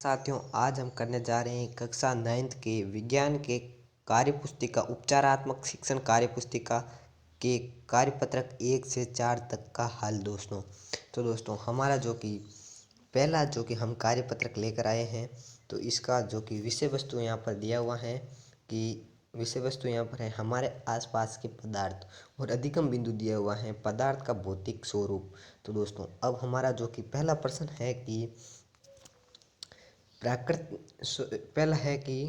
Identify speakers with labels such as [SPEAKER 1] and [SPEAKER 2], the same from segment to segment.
[SPEAKER 1] साथियों, आज हम करने जा रहे हैं कक्षा 9th के विज्ञान के कार्यपुस्तिका उपचारात्मक शिक्षण कार्यपुस्तिका के कार्यपत्रक 1 से 4 तक का हल दोस्तों। तो दोस्तों हमारा पहला हम कार्यपत्रक लेकर आए हैं, तो इसका विषय वस्तु यहाँ पर दिया हुआ है कि विषय वस्तु यहाँ पर है हमारे आसपास के पदार्थ और अधिगम बिंदु दिया हुआ है पदार्थ का भौतिक स्वरूप। तो दोस्तों अब हमारा पहला प्रश्न है कि पहला है कि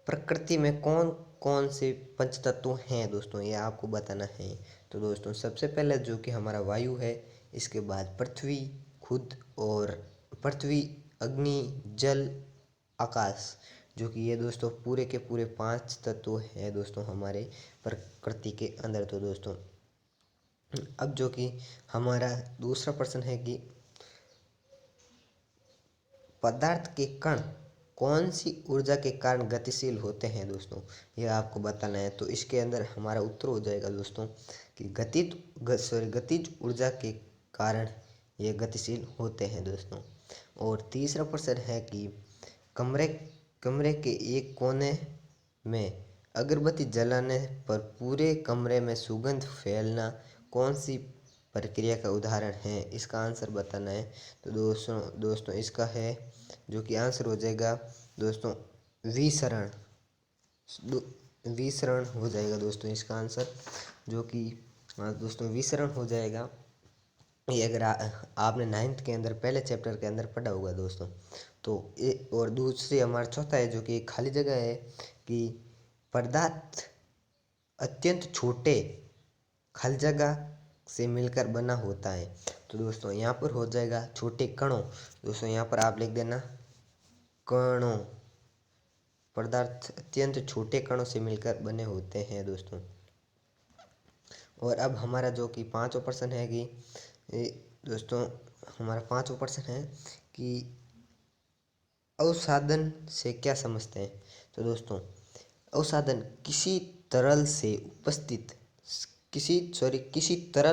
[SPEAKER 1] प्रकृति में कौन कौन से पंचतत्व हैं दोस्तों, ये आपको बताना है। तो दोस्तों सबसे पहले कि हमारा वायु है, इसके बाद पृथ्वी खुद और पृथ्वी, अग्नि, जल, आकाश, कि ये दोस्तों पूरे के पूरे 5 तत्व हैं दोस्तों हमारे प्रकृति के अंदर। तो दोस्तों अब कि हमारा दूसरा प्रश्न है कि पदार्थ के कण कौन सी ऊर्जा के कारण गतिशील होते हैं दोस्तों, यह आपको बताना है। तो इसके अंदर हमारा उत्तर हो जाएगा दोस्तों कि गतिज ऊर्जा के कारण ये गतिशील होते हैं दोस्तों। और तीसरा प्रश्न है कि कमरे के एक कोने में अगरबत्ती जलाने पर पूरे कमरे में सुगंध फैलना कौन सी प्रक्रिया का उदाहरण है, इसका आंसर बताना है। तो दोस्तों इसका है कि आंसर हो जाएगा दोस्तों विसरण हो जाएगा दोस्तों इसका आंसर, दोस्तों विसरण हो जाएगा। ये अगर आपने 9th के अंदर पहले चैप्टर के अंदर पढ़ा होगा दोस्तों। तो और दूसरी हमारा चौथा है कि खाली जगह है कि पदार्थ अत्यंत छोटे खाली जगह से मिलकर बना होता है। तो दोस्तों यहाँ पर हो जाएगा छोटे कणों। दोस्तों यहाँ पर आप लिख देना कणों, पदार्थ अत्यंत छोटे कणों से मिलकर बने होते हैं दोस्तों। और अब हमारा पांचवा प्रश्न है कि दोस्तों हमारा पांचवा प्रश्न है कि अवसादन से क्या समझते हैं। तो दोस्तों अवसादन किसी तरल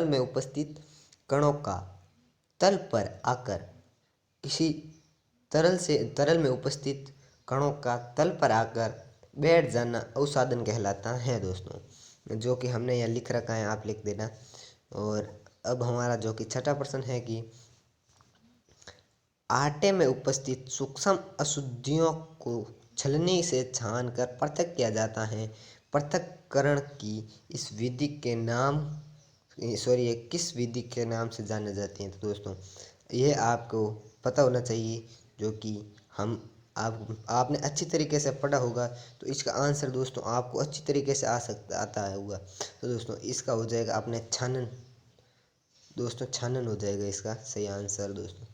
[SPEAKER 1] में उपस्थित कणों का तल पर आकर बैठ जाना अवसादन कहलाता है दोस्तों, कि हमने यहाँ लिख रखा है, आप लिख देना। और अब हमारा छठा प्रश्न है कि आटे में उपस्थित सूक्ष्म अशुद्धियों को छलनी से छानकर पृथक किया जाता है। पृथक्करण की इस विधि के नाम किस विधि के नाम से जाने जाती है। तो दोस्तों ये आपको पता होना चाहिए, कि आपने अच्छी तरीके से पढ़ा होगा, तो इसका आंसर दोस्तों आपको अच्छी तरीके से आता होगा। तो दोस्तों इसका हो जाएगा अपने छानन हो जाएगा इसका सही आंसर दोस्तों।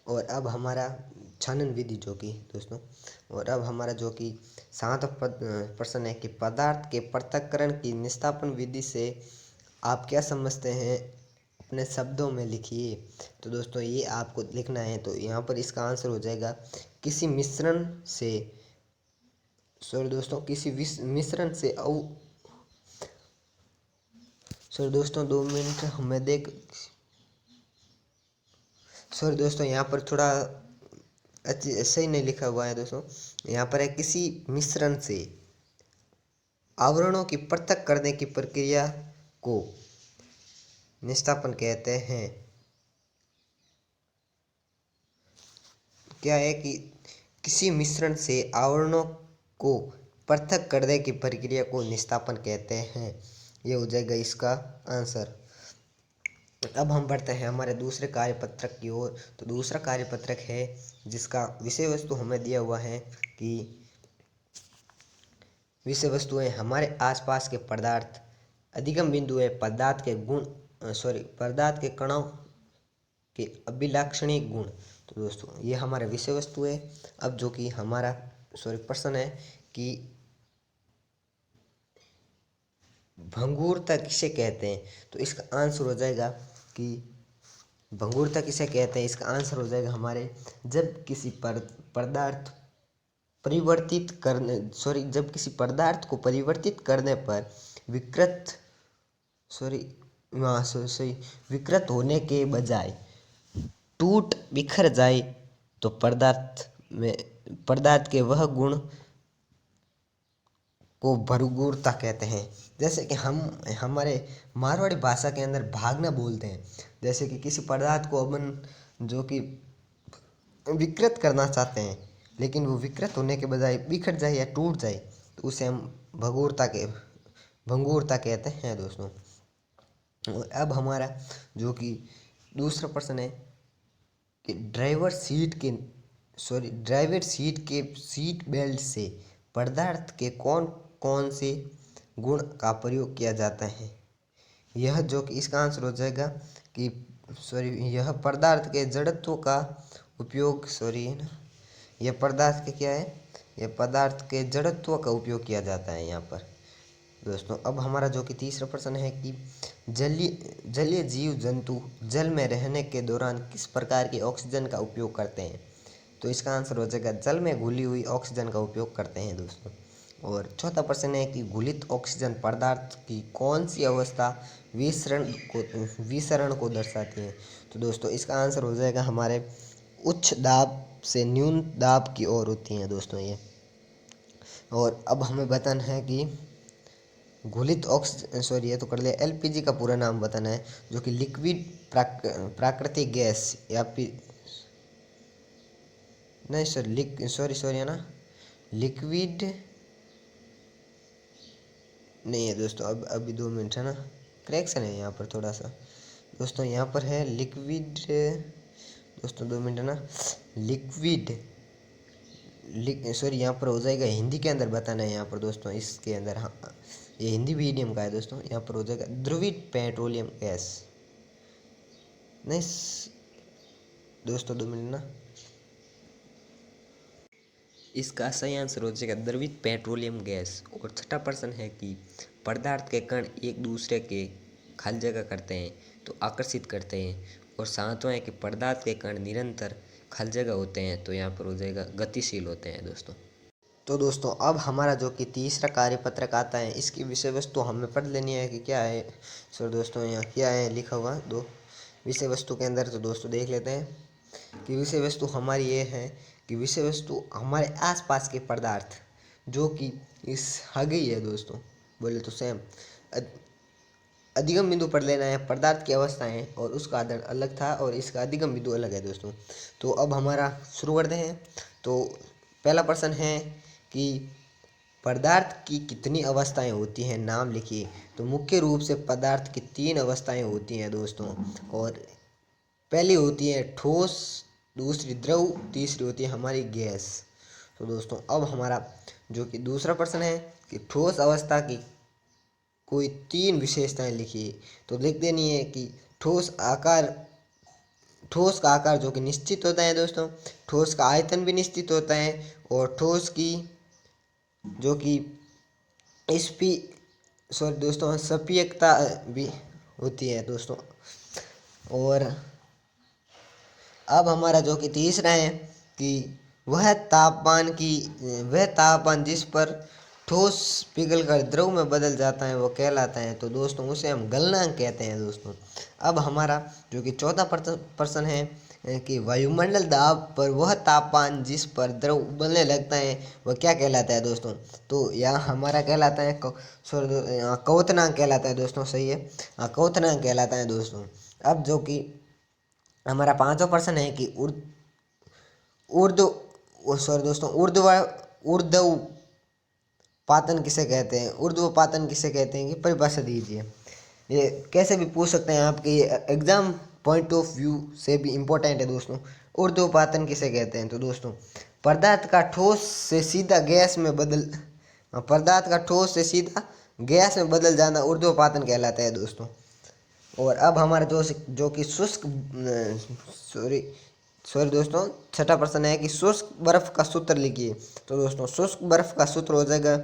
[SPEAKER 1] और अब हमारा छानन विधि दोस्तों, और अब हमारा सातवां प्रश्न है कि पदार्थ के पृथक्करण की निस्तापन विधि से आप क्या समझते हैं, अपने शब्दों में लिखिए। तो दोस्तों ये आपको लिखना है। तो यहाँ पर इसका आंसर हो जाएगा किसी मिश्रण से दोस्तों 2 मिनट हमें दोस्तों यहाँ पर थोड़ा सही नहीं लिखा हुआ है दोस्तों। यहाँ पर है किसी मिश्रण से आवरणों की पृथक करने की प्रक्रिया को निस्तापन कहते हैं। क्या है कि किसी मिश्रण से आवरणों को पृथक करने की प्रक्रिया को निस्तापन कहते हैं, ये हो जाएगा इसका आंसर। अब हम बढ़ते हैं हमारे दूसरे कार्यपत्रक की ओर। तो दूसरा कार्यपत्रक है जिसका विषय वस्तु हमें दिया हुआ है कि विषय वस्तु है हमारे आसपास के पदार्थ, अधिगम बिंदु है पदार्थ के कणों के अभिलाक्षणिक गुण। तो दोस्तों ये हमारा विषय वस्तु है। अब कि हमारा प्रश्न है कि भंगुरता किसे कहते हैं। तो इसका आंसर हो जाएगा कि भंगुरता किसे कहते हैं, इसका आंसर हो जाएगा हमारे जब किसी पदार्थ को परिवर्तित करने पर विकृत होने के बजाय टूट बिखर जाए तो पदार्थ में पदार्थ के वह गुण को भरगूरता कहते हैं। जैसे कि हम हमारे मारवाड़ी भाषा के अंदर भागना बोलते हैं। जैसे कि किसी पदार्थ को अपन जो कि विकृत करना चाहते हैं, लेकिन वो विकृत होने के बजाय बिखर जाए या टूट जाए, तो उसे हम भंगुरता कहते हैं दोस्तों। और अब हमारा जो कि दूसरा प्रश्न है कि ड्राइवर सीट के सीट बेल्ट से पदार्थ के कौन कौन से गुण का प्रयोग किया जाता है। यह जो कि इसका आंसर हो जाएगा कि यह पदार्थ के जड़त्व का उपयोग यह पदार्थ के क्या है, यह पदार्थ के जड़त्व का उपयोग किया जाता है यहाँ पर दोस्तों। अब हमारा जो कि तीसरा प्रश्न है कि जलीय जीव जंतु जल में रहने के दौरान किस प्रकार के ऑक्सीजन का उपयोग करते हैं। तो इसका आंसर हो जाएगा जल में घुली हुई ऑक्सीजन का उपयोग करते हैं दोस्तों। और चौथा प्रश्न है कि घुलित ऑक्सीजन पदार्थ की कौन सी अवस्था विसरण को दर्शाती है। तो दोस्तों इसका आंसर हो जाएगा हमारे उच्च दाब से न्यून दाब की ओर होती हैं दोस्तों ये। और अब हमें बताना है कि घुलित ऑक्सीजन ये तो कर लिया, एलपीजी का पूरा नाम बताना है, जो कि लिक्विड प्राकृतिक गैस या फिर नहीं सर है ना, लिक्विड नहीं है दोस्तों। अब अभी 2 मिनट है ना, करेक्शन है यहाँ पर थोड़ा सा दोस्तों। यहाँ पर है लिक्विड दोस्तों, 2 मिनट है ना, लिक्विड यहाँ पर हो जाएगा हिंदी के अंदर बताना है यहाँ पर दोस्तों। इसके अंदर हाँ, ये हिंदी मीडियम का है दोस्तों। यहाँ पर हो जाएगा द्रवित पेट्रोलियम गैस। नहीं दोस्तों 2 मिनट ना, इसका सही आंसर हो जाएगा द्रवित पेट्रोलियम गैस। और छठा प्रश्न है कि पदार्थ के कण एक दूसरे के खाली जगह करते हैं तो आकर्षित करते हैं। और सातवां है कि पदार्थ के कण निरंतर खाली जगह होते हैं तो यहाँ पर हो जाएगा गतिशील होते हैं दोस्तों। तो दोस्तों अब हमारा जो कि तीसरा कार्यपत्रक आता है, इसकी विषय वस्तु हमें पढ़ लेनी है कि क्या है। सर दोस्तों यहाँ क्या है लिखा हुआ 2 विषय वस्तु के अंदर। तो दोस्तों देख लेते हैं कि विषय वस्तु हमारी ये है कि विषय वस्तु हमारे आसपास के पदार्थ जो कि इस आगे ही है दोस्तों, बोले तो सेम अधिगम बिंदु पढ़ लेना है। पदार्थ की अवस्थाएं और उसका आधार अलग था और इसका अधिगम बिंदु अलग है दोस्तों। तो अब हमारा शुरू करते हैं। तो पहला प्रश्न है कि पदार्थ की कितनी अवस्थाएं होती हैं, नाम लिखिए। तो मुख्य रूप से पदार्थ की 3 अवस्थाएं होती हैं दोस्तों। और पहली होती है ठोस, दूसरी द्रव, तीसरी होती है हमारी गैस। तो दोस्तों अब हमारा जो कि दूसरा प्रश्न है कि ठोस अवस्था की कोई 3 विशेषताएं लिखिए। तो लिख देनी है कि ठोस का आकार जो कि निश्चित होता है दोस्तों, ठोस का आयतन भी निश्चित होता है, और ठोस की जो कि दोस्तों सपियकता भी होती है दोस्तों। और अब हमारा जो कि तीसरा है कि वह तापमान जिस पर ठोस पिघलकर द्रव में बदल जाता है वो कहलाता है। तो दोस्तों उसे हम गलनांक कहते हैं दोस्तों। अब हमारा जो कि चौथा प्रश्न है कि वायुमंडल दाब पर वह तापमान जिस पर द्रव उबलने लगता है वह क्या कहलाता है दोस्तों। तो यहाँ हमारा कहलाता है क्वथनांक कहलाता है दोस्तों। सही है, क्वथनांक कहलाता है दोस्तों। अब जो कि हमारा 5वां प्रश्न है कि ऊर्ध्वपातन किसे कहते हैं। ऊर्ध्वपातन किसे कहते हैं कि परिभाषा दीजिए। ये कैसे भी पूछ सकते हैं आपके एग्जाम पॉइंट ऑफ व्यू से भी इम्पोर्टेंट है दोस्तों। ऊर्ध्वपातन किसे कहते हैं। तो दोस्तों पदार्थ का ठोस से सीधा गैस में बदल जाना ऊर्ध्वपातन कहलाता है दोस्तों। और अब हमारा जो कि दोस्तों छठा प्रश्न है कि शुष्क बर्फ का सूत्र लिखिए। तो दोस्तों शुष्क बर्फ का सूत्र हो जाएगा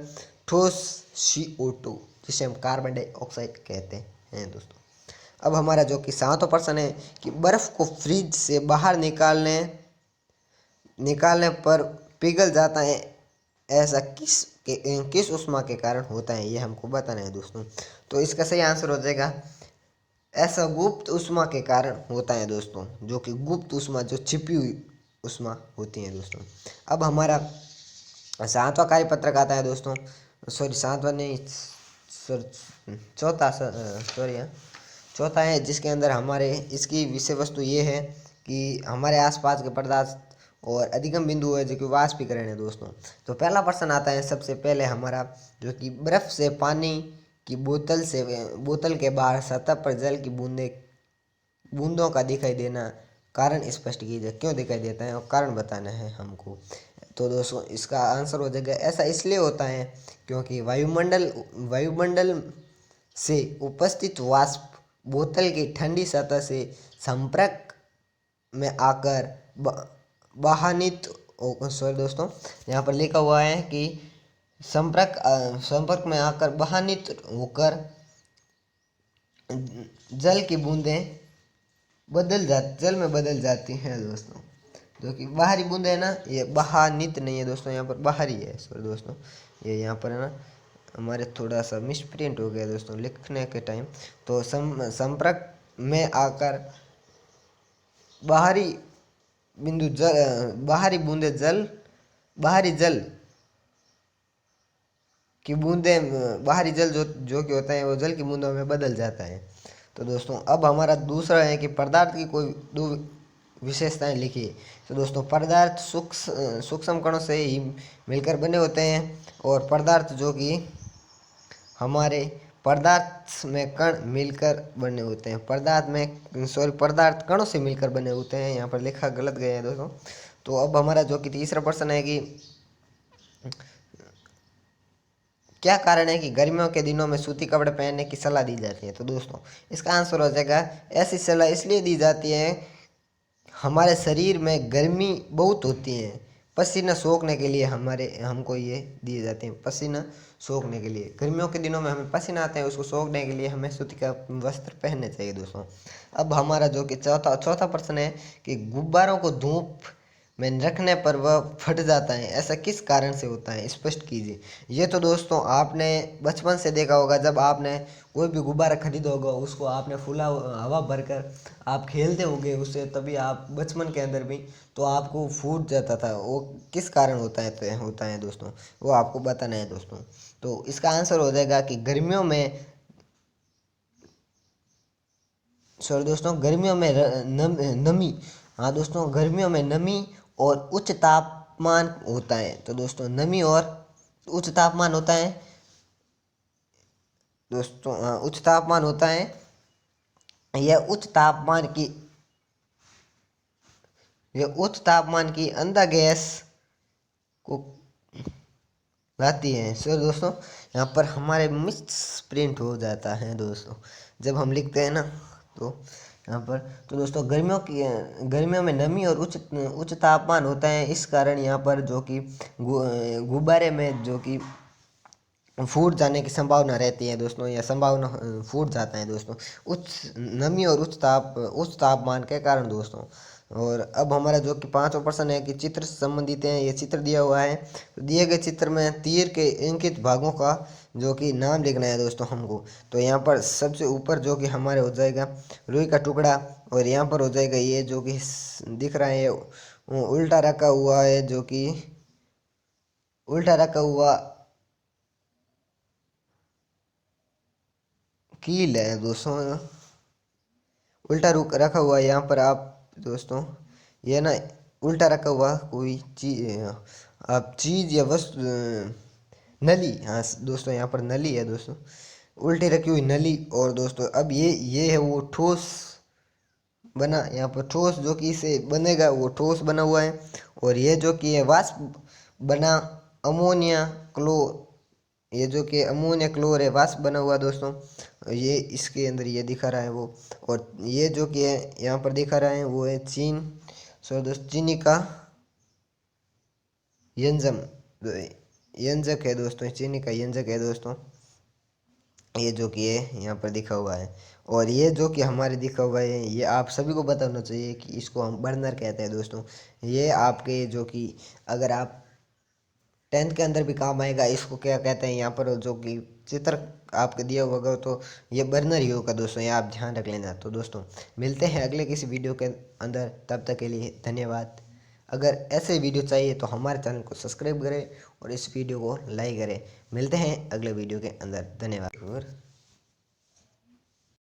[SPEAKER 1] ठोस CO2, जिसे हम कार्बन डाइऑक्साइड कहते हैं दोस्तों। अब हमारा जो कि 7वां प्रश्न है कि बर्फ को फ्रिज से बाहर निकालने पर पिघल जाता है, ऐसा किस उष्मा के कारण होता है, ये हमको बताना है दोस्तों। तो इसका सही आंसर हो जाएगा ऐसा गुप्त उष्मा के कारण होता है दोस्तों। जो कि गुप्त उष्मा जो छिपी हुई ऊष्मा होती हैं दोस्तों। अब हमारा सातवां कार्यपत्रक आता है दोस्तों, सॉरी सातवां नहीं, चौथा, सॉरी हाँ, चौथा है, जिसके अंदर हमारे इसकी विषय वस्तु ये है कि हमारे आसपास के पदार्थ और अधिगम बिंदु है जो कि वाष्पीकरण है दोस्तों। तो पहला प्रश्न आता है सबसे पहले हमारा, जो कि बर्फ से पानी की बोतल के बाहर सतह पर जल की बूंदों का दिखाई देना, कारण स्पष्ट कीजिए। क्यों दिखाई देता है और कारण बताना है हमको। तो दोस्तों इसका आंसर हो जाएगा, ऐसा इसलिए होता है क्योंकि वायुमंडल से उपस्थित वाष्प बोतल की ठंडी सतह से संपर्क में आकर बाहनित, सॉरी दोस्तों, यहाँ पर लिखा हुआ है कि संपर्क में आकर बाहनित होकर जल की बूंदें जल में बदल जाती हैं दोस्तों। जो कि बाहरी बूंदे है ना, ये बाहनित नहीं है दोस्तों, यहाँ पर बाहरी है, सॉरी दोस्तों, ये यहाँ पर है ना हमारे थोड़ा सा मिसप्रिंट हो गया दोस्तों लिखने के टाइम। तो संपर्क में आकर बाहरी बूंदे बाहरी जल की बूंदे बाहरी जल जो कि होता है वो जल की बूंदों में बदल जाता है। तो दोस्तों अब हमारा दूसरा है कि पदार्थ की कोई दो विशेषताएं लिखिए। तो दोस्तों पदार्थ सूक्ष्म कणों से ही मिलकर बने होते हैं, और पदार्थ जो कि हमारे पदार्थ में कण मिलकर बने होते हैं, पदार्थ कणों से मिलकर बने होते हैं, यहाँ पर लिखा गलत गया है दोस्तों। तो अब हमारा जो कि तीसरा प्रश्न है कि क्या कारण है कि गर्मियों के दिनों में सूती कपड़े पहनने की सलाह दी जाती है। तो दोस्तों इसका आंसर हो जाएगा, ऐसी सलाह इसलिए दी जाती है, हमारे शरीर में गर्मी बहुत होती है, पसीना सोखने के लिए हमको ये दिए जाते हैं, पसीना सोखने के लिए गर्मियों के दिनों में हमें पसीना आता है, उसको सोखने के लिए हमें सूती का वस्त्र पहनने चाहिए दोस्तों। अब हमारा जो कि चौथा प्रश्न है कि गुब्बारों को धूप में रखने पर वह फट जाता है, ऐसा किस कारण से होता है, स्पष्ट कीजिए। ये तो दोस्तों आपने बचपन से देखा होगा, जब आपने कोई भी गुब्बारा खरीदा होगा उसको आपने फुला हवा भरकर आप खेलते होंगे उससे, तभी आप बचपन के अंदर भी तो आपको फूट जाता था। वो किस कारण होता है दोस्तों, वो आपको बताना है दोस्तों। तो इसका आंसर हो जाएगा कि गर्मियों में, सॉरी दोस्तों, गर्मियों में नमी, हाँ दोस्तों, गर्मियों में नमी और उच्च तापमान होता है। तो दोस्तों नमी और उच्च तापमान होता है दोस्तों, उच्च तापमान होता है, यह उच्च तापमान की अंधा गैस को लाती है। सो दोस्तों यहाँ पर हमारे मिस प्रिंट हो जाता है दोस्तों जब हम लिखते हैं ना, तो यहाँ पर, तो दोस्तों गर्मियों में नमी और उच्च तापमान होता है, इस कारण यहाँ पर जो कि गुब्बारे में जो कि फूट जाने की संभावना रहती है दोस्तों, या संभावना फूट जाता है दोस्तों, उच्च नमी और उच्च तापमान के कारण दोस्तों। और अब हमारा जो कि पांचवा प्रश्न है कि चित्र से संबंधित है, ये चित्र दिया हुआ है, तो दिए गए चित्र में तीर के अंकित भागों का जो कि नाम लिखना है दोस्तों हमको। तो यहाँ पर सबसे ऊपर जो कि हमारे हो जाएगा रुई का टुकड़ा, और यहाँ पर हो जाएगा ये जो कि दिख रहा है उल्टा रखा हुआ है, जो कि उल्टा रखा हुआ कील है दोस्तों, उल्टा रुक रखा हुआ है यहाँ पर आप दोस्तों, ये ना उल्टा रखा हुआ कोई चीज, आप चीज या वस्तु, नली, हाँ दोस्तों यहाँ पर नली है दोस्तों, उल्टी रखी हुई नली। और दोस्तों अब ये है वो ठोस बना, यहाँ पर ठोस जो कि इसे बनेगा वो ठोस बना हुआ है, और ये जो कि है वाष्प बना अमोनिया क्लोर, ये जो कि अमोनिया क्लोर है वाष्प बना हुआ दोस्तों, ये इसके अंदर ये दिखा रहा है वो। और ये जो कि है यहाँ पर दिखा रहा है वो है चीनी का यंजक है दोस्तों, चीनी का यंजक है दोस्तों, ये जो कि है यहाँ पर दिखा हुआ है। और ये जो कि हमारे दिखा हुआ है ये आप सभी को पता होना चाहिए कि इसको हम बर्नर कहते हैं दोस्तों। ये आपके जो कि अगर आप 10th के अंदर भी काम आएगा, इसको क्या कहते हैं यहाँ पर जो कि चित्र आपके दिया होगा, तो ये बर्नर ही होगा दोस्तों, ये आप ध्यान रख लेना। तो दोस्तों मिलते हैं अगले किसी वीडियो के अंदर, तब तक के लिए धन्यवाद। अगर ऐसे वीडियो चाहिए तो हमारे चैनल को सब्सक्राइब करें और इस वीडियो को लाइक करें। मिलते हैं अगले वीडियो के अंदर। धन्यवाद।